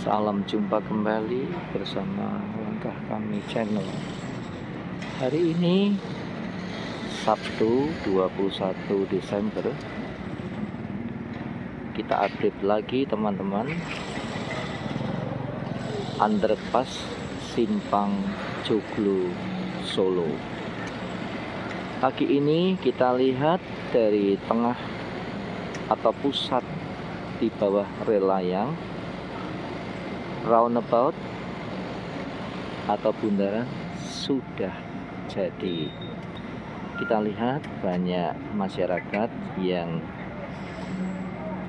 Salam jumpa kembali bersama Langkah Kami Channel. Hari ini Sabtu 21 Desember, kita update lagi teman-teman, underpass Simpang Joglo Solo. Pagi ini kita lihat dari tengah atau pusat di bawah rel layang, roundabout atau bundaran sudah jadi. Kita lihat banyak masyarakat yang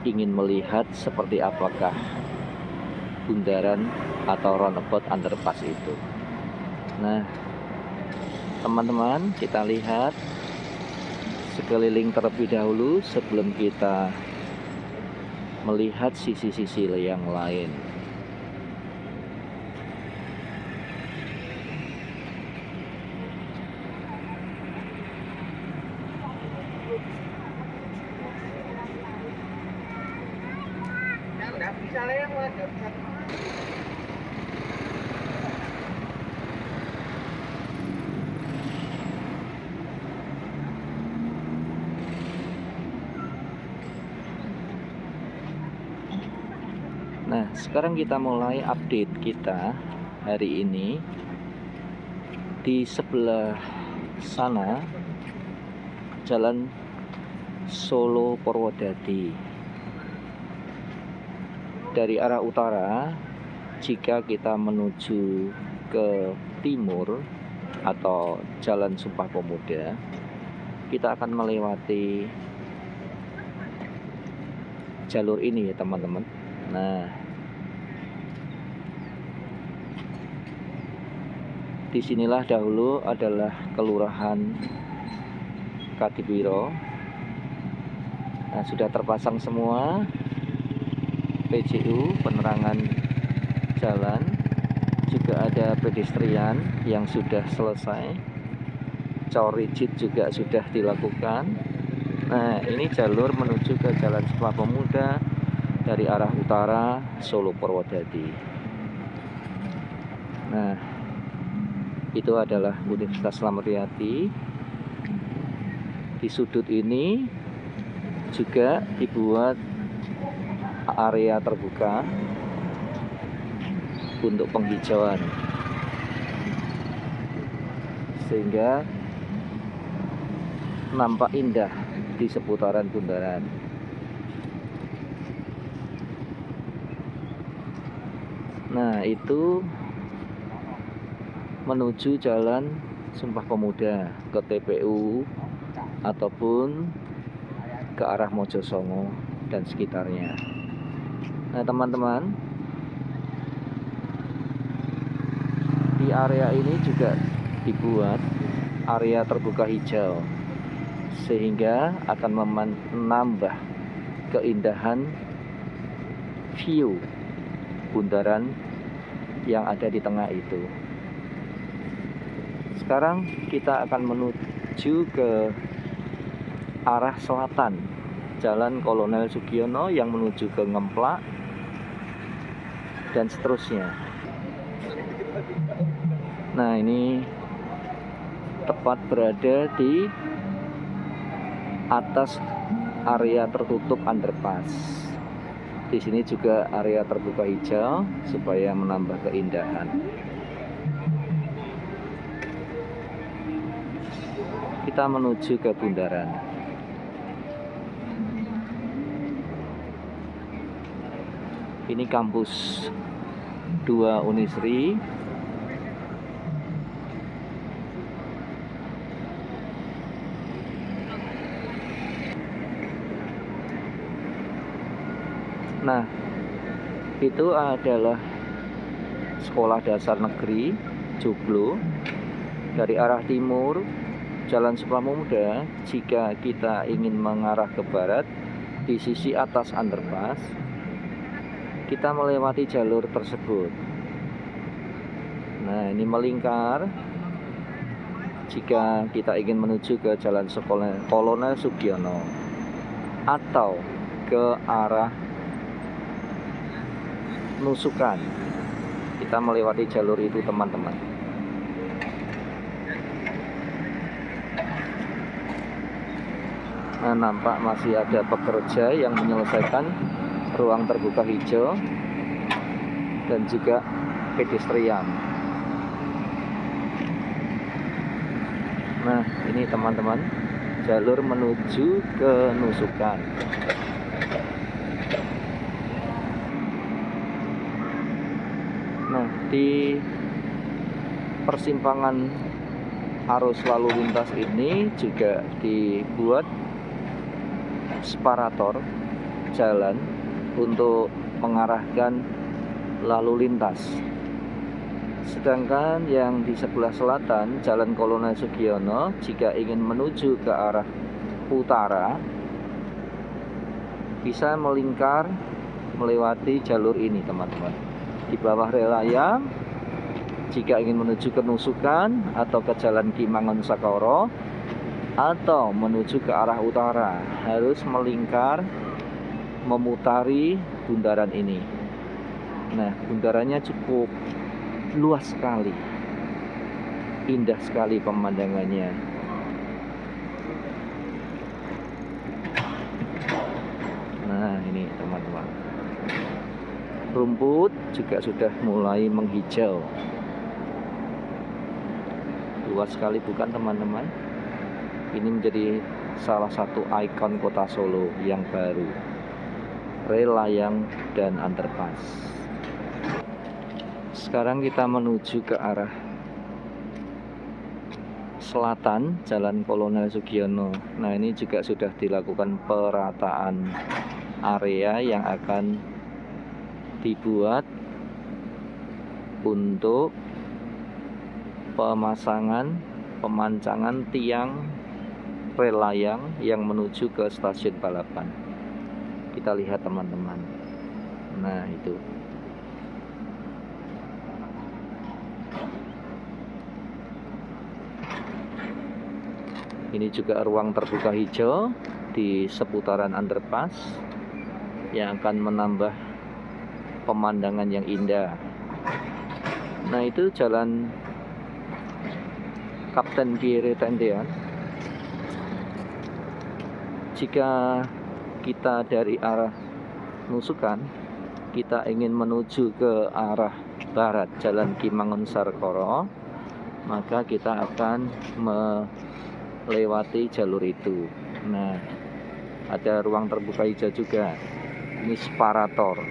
ingin melihat seperti apakah bundaran atau roundabout underpass itu. Nah, teman-teman, kita lihat sekeliling terlebih dahulu sebelum kita melihat sisi-sisi yang lain. Nah, sekarang kita mulai update kita hari ini. Di sebelah sana Jalan Solo Purwodadi. Dari arah utara, jika kita menuju ke timur atau Jalan Sumpah Pemuda, kita akan melewati jalur ini ya teman-teman. Nah, disinilah dahulu adalah Kelurahan Kadipiro. Nah, sudah terpasang semua PJU, penerangan jalan, juga ada pedestrian yang sudah selesai, cor rigid juga sudah dilakukan. Nah, ini jalur menuju ke Jalan Sumpah Pemuda dari arah utara Solo Purwodadi. Nah, itu adalah Universitas Slamet Riyadi. Di sudut ini juga dibuat area terbuka untuk penghijauan, sehingga nampak indah di seputaran bundaran. Nah, itu menuju Jalan Sumpah Pemuda ke TPU ataupun ke arah Mojosongo dan sekitarnya. Nah, teman-teman, di area ini juga dibuat area terbuka hijau, sehingga akan menambah keindahan view bundaran yang ada di tengah itu. Sekarang kita akan menuju ke arah selatan, Jalan Kolonel Sugiono yang menuju ke Ngemplak dan seterusnya. Nah, ini tepat berada di atas area tertutup underpass. Di sini juga area terbuka hijau supaya menambah keindahan. Kita menuju ke bundaran. Ini kampus 2 Unisri. Nah, itu adalah Sekolah Dasar Negeri Joglo. Dari arah timur Jalan Sumpah Pemuda, jika kita ingin mengarah ke barat, di sisi atas underpass kita melewati jalur tersebut. Nah, ini melingkar jika kita ingin menuju ke Jalan Kolonel Sugiono atau ke arah Nusukan. Kita melewati jalur itu teman-teman. Nah, nampak masih ada pekerja yang menyelesaikan ruang terbuka hijau dan juga pedestrian. Nah, ini teman-teman, jalur menuju ke Nusukan. Nah, di persimpangan arus lalu lintas ini juga dibuat separator jalan untuk mengarahkan lalu lintas. Sedangkan yang di sebelah selatan, Jalan Kolonel Sugiono, jika ingin menuju ke arah utara, bisa melingkar melewati jalur ini teman-teman. Di bawah rel layang, jika ingin menuju ke Nusukan atau ke Jalan Ki Mangun-Sakara atau menuju ke arah utara, harus melingkar memutari bundaran ini. Nah, bundarannya cukup luas sekali, indah sekali pemandangannya. Nah, ini teman-teman, rumput juga sudah mulai menghijau. Luas sekali bukan teman-teman? Ini menjadi salah satu ikon kota Solo yang baru, rel layang dan underpass. Sekarang kita menuju ke arah selatan, Jalan Kolonel Sugiono. Nah, ini juga sudah dilakukan perataan area yang akan dibuat untuk pemancangan tiang rel layang yang menuju ke stasiun balapan. Kita lihat teman-teman. Nah, itu. Ini juga ruang terbuka hijau di seputaran underpass yang akan menambah pemandangan yang indah. Nah, itu Jalan Kapten Giri Tendean. Jika kita dari arah Nusukan, kita ingin menuju ke arah barat, Jalan Ki Mangun-Sakara, maka kita akan melewati jalur itu. Nah, ada ruang terbuka hijau juga. Ini separator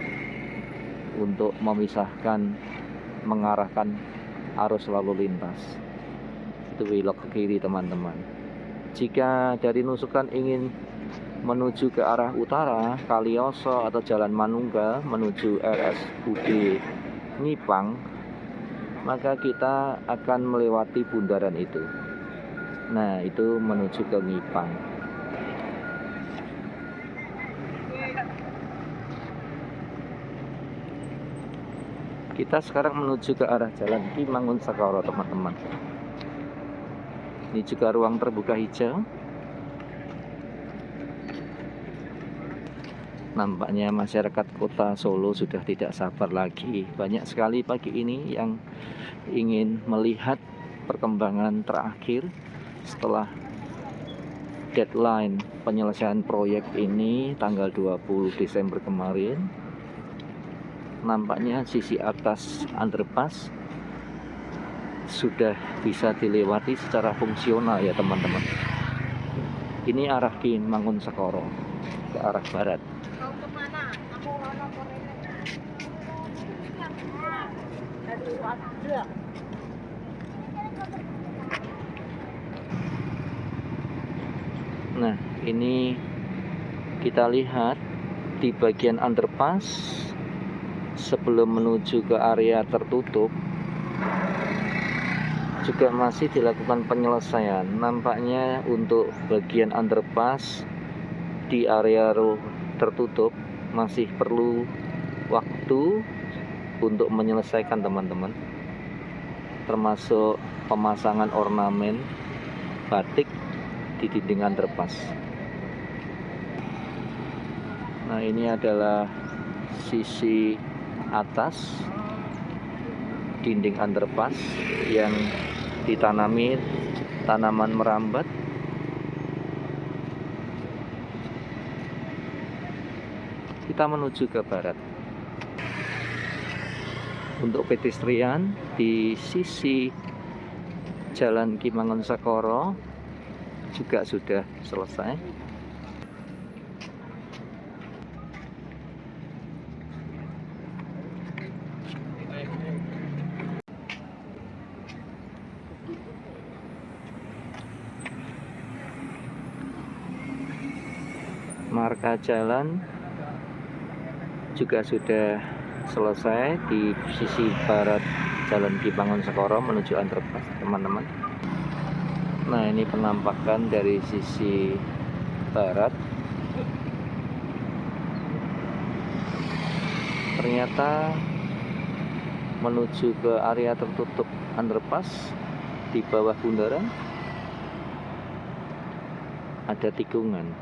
untuk memisahkan, mengarahkan arus lalu lintas. Itu belok ke kiri teman-teman. Jika dari Nusukan ingin menuju ke arah utara, Kalioso atau Jalan Manunggal menuju RSUD Ngipang, maka kita akan melewati bundaran itu. Nah, itu menuju ke Ngipang. Kita sekarang menuju ke arah Jalan Ki Mangun-Sakara teman-teman. Ini juga ruang terbuka hijau. Nampaknya masyarakat kota Solo sudah tidak sabar lagi. Banyak sekali pagi ini yang ingin melihat perkembangan terakhir setelah deadline penyelesaian proyek ini tanggal 20 Desember kemarin. Nampaknya sisi atas underpass sudah bisa dilewati secara fungsional ya teman-teman. Ini arah Ki Mangun-Sakara ke arah barat. Nah, ini kita lihat di bagian underpass sebelum menuju ke area tertutup juga masih dilakukan penyelesaian. Nampaknya untuk bagian underpass di area tertutup masih perlu waktu untuk menyelesaikan teman-teman, termasuk pemasangan ornamen batik di dinding underpass. Nah, ini adalah sisi atas dinding underpass yang ditanami tanaman merambat. Kita menuju ke barat. Untuk pedestrian di sisi Jalan Ki Mangunsekara juga sudah selesai. Marka jalan juga sudah selesai di sisi barat Jalan Ki Mangunsekara menuju underpass, teman-teman. Nah, ini penampakan dari sisi barat. Ternyata menuju ke area tertutup underpass di bawah bundaran ada tikungan.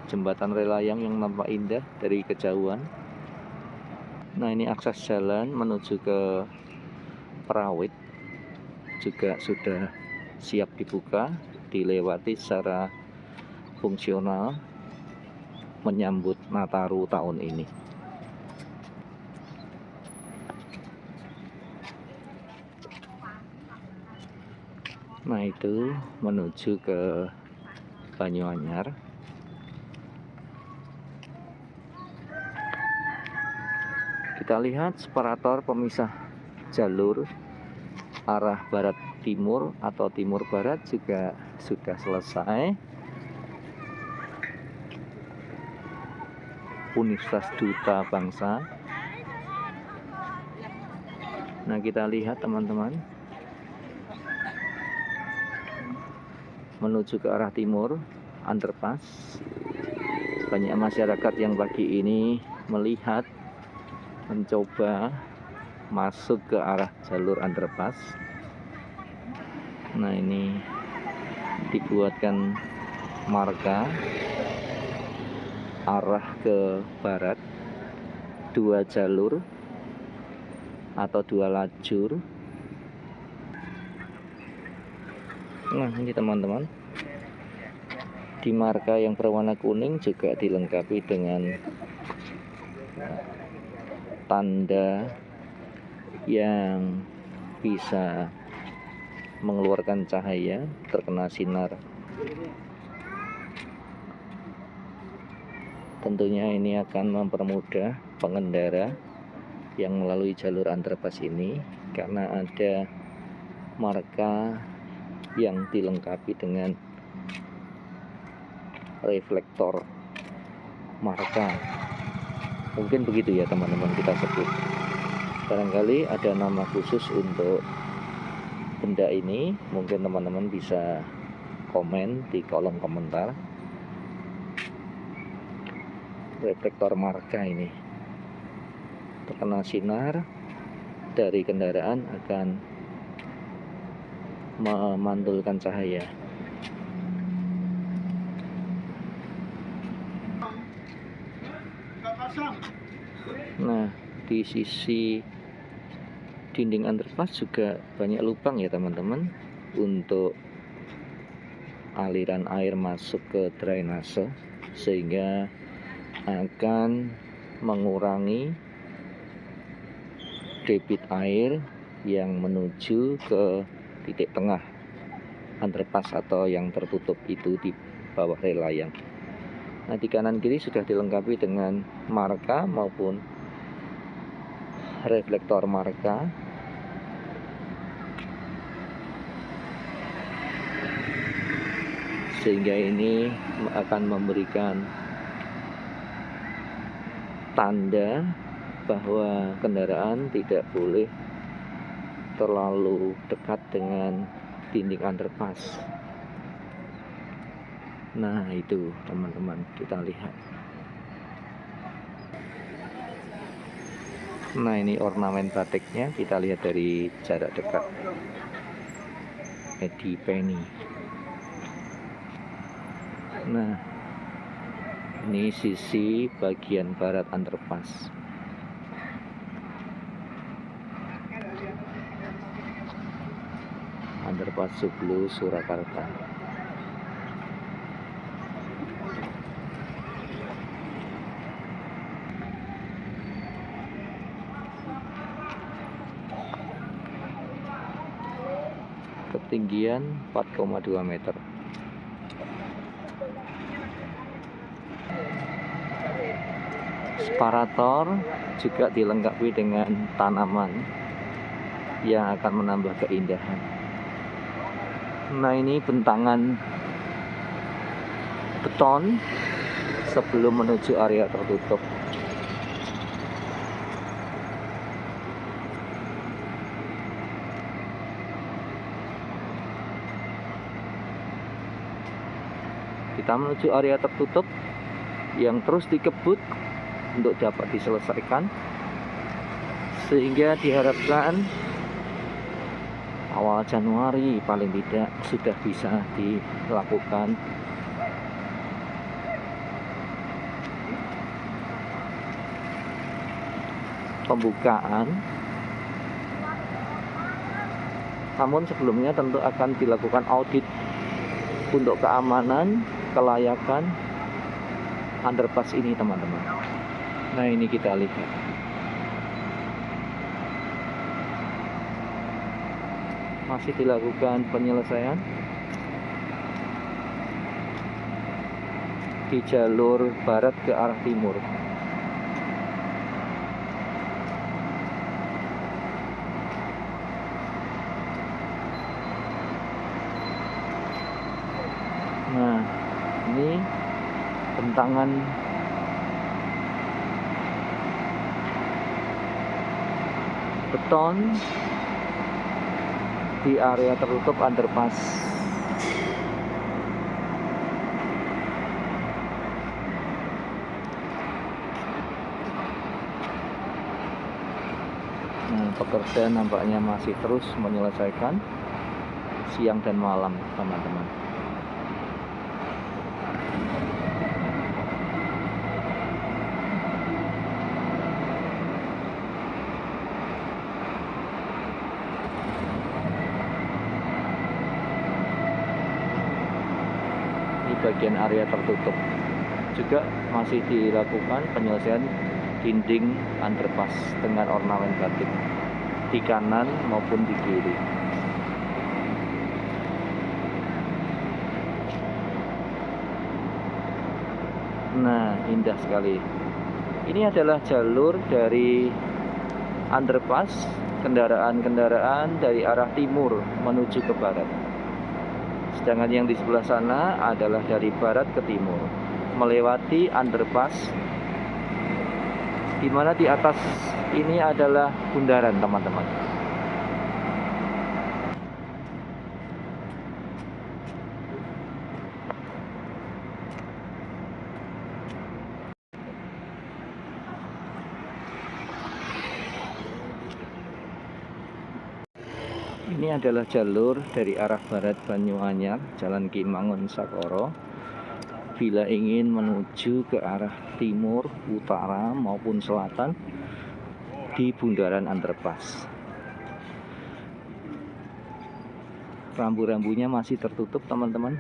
Jembatan relayang yang nampak indah dari kejauhan. Nah, ini akses jalan menuju ke Perawit juga sudah siap dibuka, dilewati secara fungsional menyambut Nataru tahun ini. Nah, itu menuju ke Banyuanyar. Kita lihat separator pemisah jalur arah barat timur atau timur barat juga sudah selesai. Universitas Duta Bangsa. Nah, kita lihat teman-teman, menuju ke arah timur underpass. Banyak masyarakat yang pagi ini melihat, mencoba masuk ke arah jalur underpass. Nah, ini dibuatkan marka arah ke barat, 2 jalur atau 2 lajur. Nah, ini teman-teman, di marka yang berwarna kuning juga dilengkapi dengan tanda yang bisa mengeluarkan cahaya terkena sinar. Tentunya ini akan mempermudah pengendara yang melalui jalur underpass ini karena ada marka yang dilengkapi dengan reflektor marka. Mungkin begitu ya teman-teman kita sebut. Barangkali ada nama khusus untuk benda ini, mungkin teman-teman bisa komen di kolom komentar. Reflektor marka ini terkena sinar dari kendaraan akan memantulkan cahaya. Nah, di sisi dinding underpass juga banyak lubang ya teman-teman untuk aliran air masuk ke drainase, sehingga akan mengurangi debit air yang menuju ke titik tengah underpass atau yang tertutup itu di bawah relayang. Nah, di kanan kiri sudah dilengkapi dengan marka maupun reflektor marka. Sehingga ini akan memberikan tanda bahwa kendaraan tidak boleh terlalu dekat dengan dinding underpass. Nah, itu teman-teman, kita lihat. Nah, ini ornamen batiknya, kita lihat dari jarak dekat. Edi Penny. Nah, Ini sisi bagian barat underpass. Underpass Joglo Surakarta. Ketinggian 4,2 meter. Separator juga dilengkapi dengan tanaman yang akan menambah keindahan. Nah, ini bentangan beton sebelum menuju area tertutup. Kita menuju area tertutup yang terus dikebut untuk dapat diselesaikan, sehingga diharapkan awal Januari paling tidak sudah bisa dilakukan pembukaan. Namun sebelumnya tentu akan dilakukan audit untuk keamanan, kelayakan underpass ini, teman-teman. Nah, ini kita lihat. Masih dilakukan penyelesaian di jalur barat ke arah timur. Nah, ini bentangan beton di area tertutup underpass. Nah, pekerja nampaknya masih terus menyelesaikan siang dan malam, teman-teman. Bagian area tertutup juga masih dilakukan penyelesaian dinding underpass dengan ornamen batik di kanan maupun di kiri. Nah, indah sekali. Ini adalah jalur dari underpass kendaraan-kendaraan dari arah timur menuju ke barat. Sedangkan yang di sebelah sana adalah dari barat ke timur, melewati underpass, di mana di atas ini adalah bundaran, teman-teman. Ini adalah jalur dari arah barat Banyuanyar, Jalan Ki Mangun Sakoro. Bila ingin menuju ke arah timur, utara maupun selatan di bundaran underpass. Rambu-rambunya masih tertutup, teman-teman.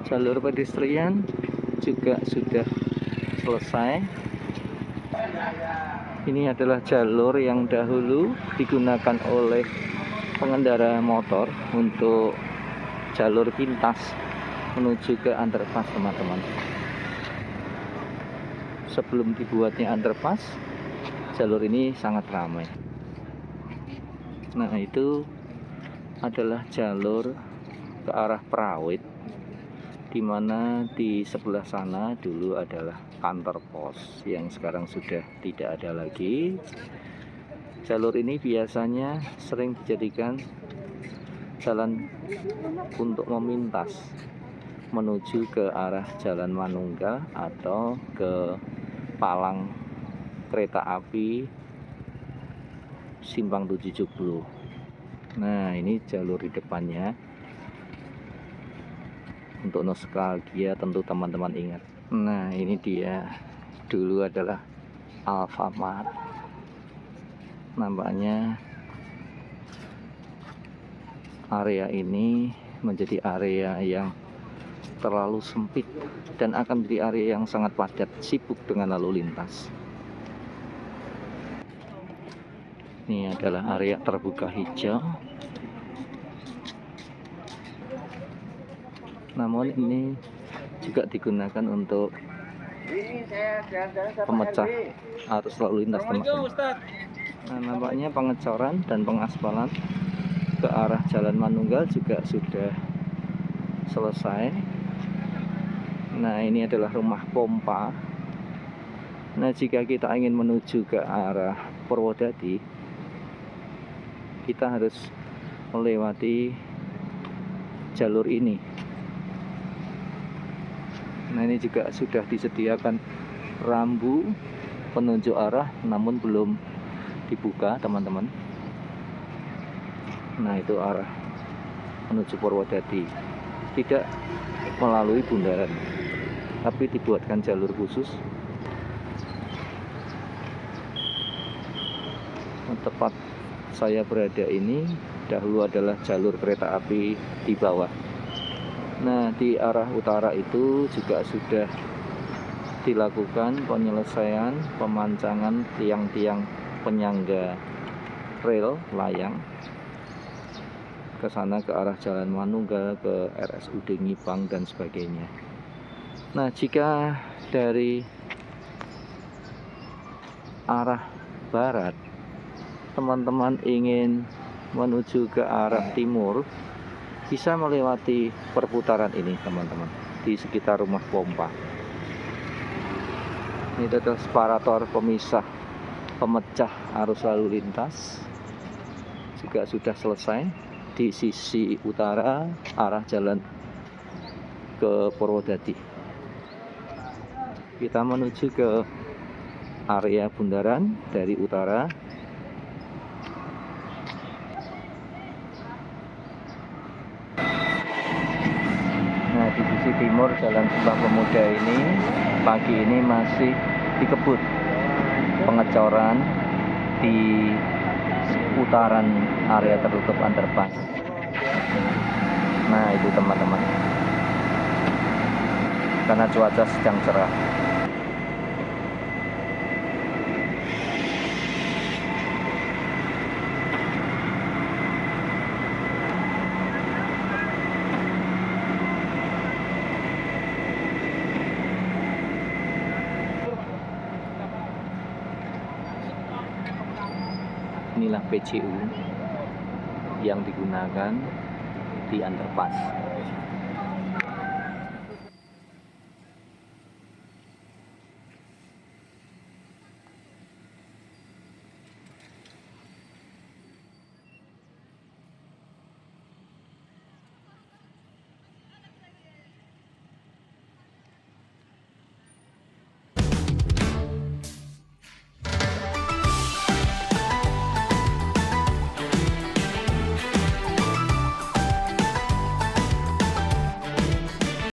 Jalur pedestrian juga sudah selesai. Ini adalah jalur yang dahulu digunakan oleh pengendara motor untuk jalur pintas menuju ke underpass, teman-teman. Sebelum dibuatnya underpass, jalur ini sangat ramai. Nah, itu adalah jalur ke arah Perawit, di mana di sebelah sana dulu adalah kantor pos yang sekarang sudah tidak ada lagi. Jalur ini biasanya sering dijadikan jalan untuk memintas menuju ke arah Jalan Manunggal atau ke palang kereta api Simpang 7 Joglo. Nah, ini jalur di depannya. Untuk nostalgia tentu teman-teman ingat. Nah, ini dia, dulu adalah Alfamart. Nampaknya area ini menjadi area yang terlalu sempit dan akan menjadi area yang sangat padat, sibuk dengan lalu lintas. Ini adalah area terbuka hijau. Namun ini juga digunakan untuk pemecah arus lalu lintas, teman-teman. Nah, nampaknya pengecoran dan pengaspalan ke arah Jalan Manunggal juga sudah selesai. Nah, ini adalah rumah pompa. Nah, jika kita ingin menuju ke arah Purwodadi, kita harus melewati jalur ini. Nah, ini juga sudah disediakan rambu penunjuk arah, namun belum dibuka, teman-teman. Nah, itu arah menuju Purwodadi, tidak melalui bundaran, tapi dibuatkan jalur khusus. Tepat saya berada ini dahulu adalah jalur kereta api di bawah. Nah, di arah utara itu juga sudah dilakukan penyelesaian pemancangan tiang-tiang penyangga rel layang ke sana, ke arah Jalan Manunggal, ke RSUD Ngipang dan sebagainya. Nah, jika dari arah barat teman-teman ingin menuju ke arah timur, bisa melewati perputaran ini, teman-teman, di sekitar rumah pompa. Ini adalah separator pemisah pemecah arus lalu lintas, juga sudah selesai di sisi utara arah jalan ke Purwodadi. Kita menuju ke area bundaran dari utara. Nah, di sisi timur Jalan Sumpah Pemuda ini pagi ini masih dikebut pengecoran di seputaran area tertutup underpass. Nah, itu teman-teman, karena cuaca sedang cerah. Inilah PCU yang digunakan di underpass.